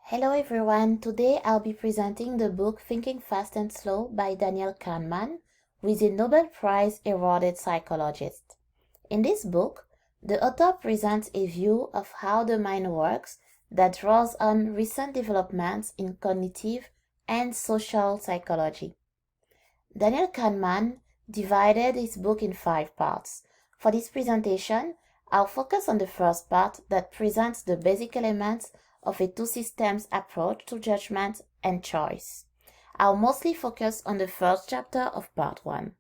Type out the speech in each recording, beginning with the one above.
Hello everyone, today I'll be presenting the book Thinking Fast and Slow by Daniel Kahneman, who is a Nobel Prize awarded psychologist. In this book, the author presents a view of how the mind works that draws on recent developments in cognitive and social psychology. Daniel Kahneman divided his book in 5 parts. For this presentation, I'll focus on the first part that presents the basic elements of a two-systems approach to judgment and choice. I'll mostly focus on the first chapter of part 1.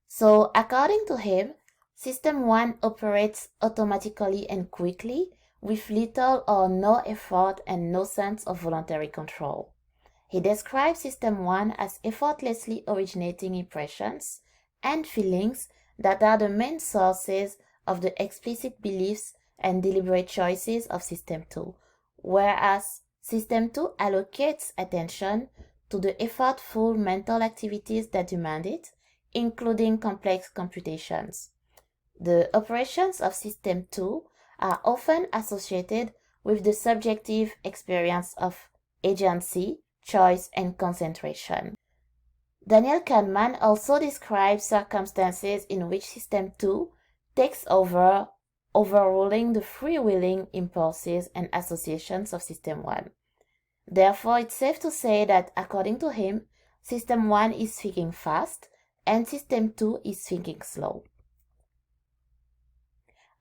So, according to him, System 1 operates automatically and quickly with little or no effort and no sense of voluntary control. He describes System 1 as effortlessly originating impressions and feelings that are the main sources of the explicit beliefs and deliberate choices of System 2, whereas System 2 allocates attention to the effortful mental activities that demand it, including complex computations. The operations of System 2 are often associated with the subjective experience of agency, choice, and concentration. Daniel Kahneman also describes circumstances in which System 2 takes over, overruling the free-willing impulses and associations of System 1. Therefore, it's safe to say that, according to him, System 1 is thinking fast and System 2 is thinking slow.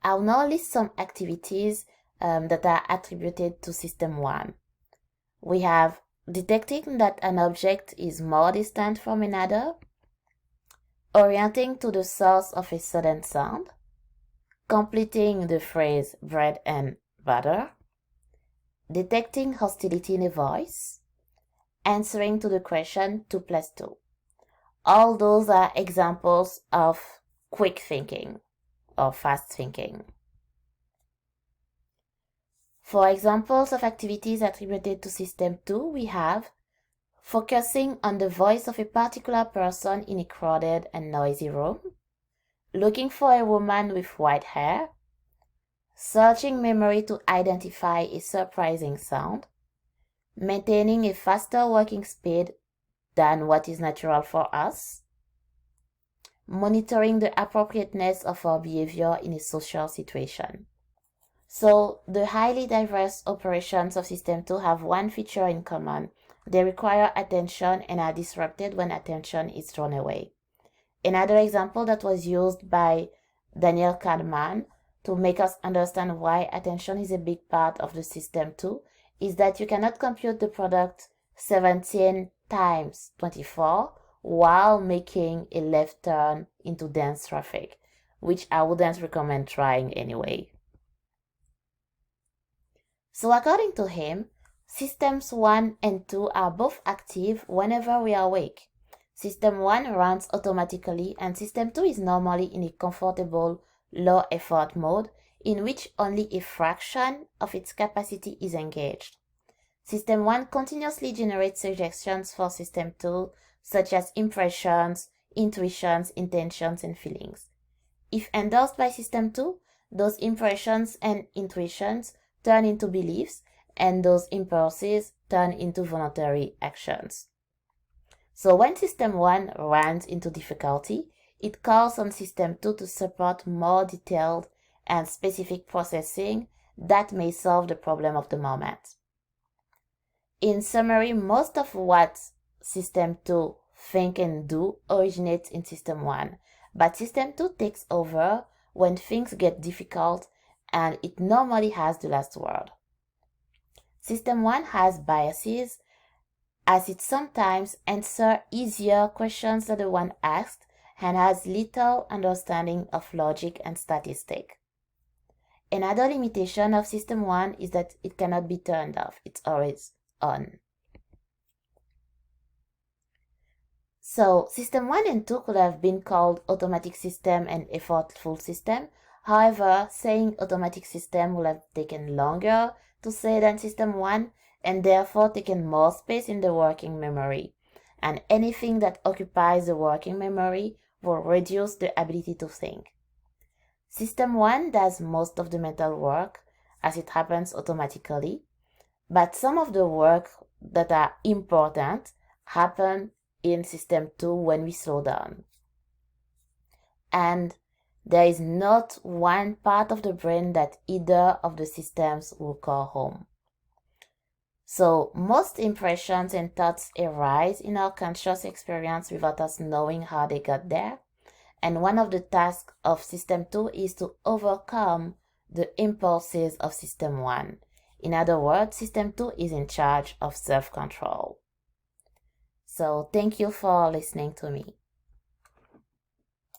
I'll now list some activities that are attributed to System 1. We have detecting that an object is more distant from another, orienting to the source of a sudden sound, completing the phrase bread and butter, detecting hostility in a voice, answering to the question 2 plus 2. All those are examples of quick thinking or fast thinking. For examples of activities attributed to System 2, we have focusing on the voice of a particular person in a crowded and noisy room, looking for a woman with white hair, searching memory to identify a surprising sound, maintaining a faster walking speed than what is natural for us, monitoring the appropriateness of our behavior in a social situation. So, the highly diverse operations of System 2 have one feature in common. They require attention and are disrupted when attention is drawn away. Another example that was used by Daniel Kahneman to make us understand why attention is a big part of the System 2 is that you cannot compute the product 17 times 24 while making a left turn into dense traffic, which I wouldn't recommend trying anyway. So according to him, Systems 1 and 2 are both active whenever we are awake. System 1 runs automatically and System 2 is normally in a comfortable, low-effort mode in which only a fraction of its capacity is engaged. System 1 continuously generates suggestions for System 2, such as impressions, intuitions, intentions, and feelings. If endorsed by System 2, those impressions and intuitions turn into beliefs, and those impulses turn into voluntary actions. So when System 1 runs into difficulty, it calls on System 2 to support more detailed and specific processing that may solve the problem of the moment. In summary, most of what System 2 think and do originates in System 1, but System 2 takes over when things get difficult and it normally has the last word. System 1 has biases, as it sometimes answers easier questions than the one asked and has little understanding of logic and statistics. Another limitation of System 1 is that it cannot be turned off, it's always on. So, System 1 and 2 could have been called automatic system and effortful system. However, saying automatic system would have taken longer to say than System 1 and therefore taken more space in the working memory. And anything that occupies the working memory will reduce the ability to think. System 1 does most of the mental work, as it happens automatically. But some of the work that are important happen in system 2 when we slow down. And there is not one part of the brain that either of the systems will call home. So most impressions and thoughts arise in our conscious experience without us knowing how they got there. And one of the tasks of System 2 is to overcome the impulses of System 1. In other words, System 2 is in charge of self-control. So thank you for listening to me.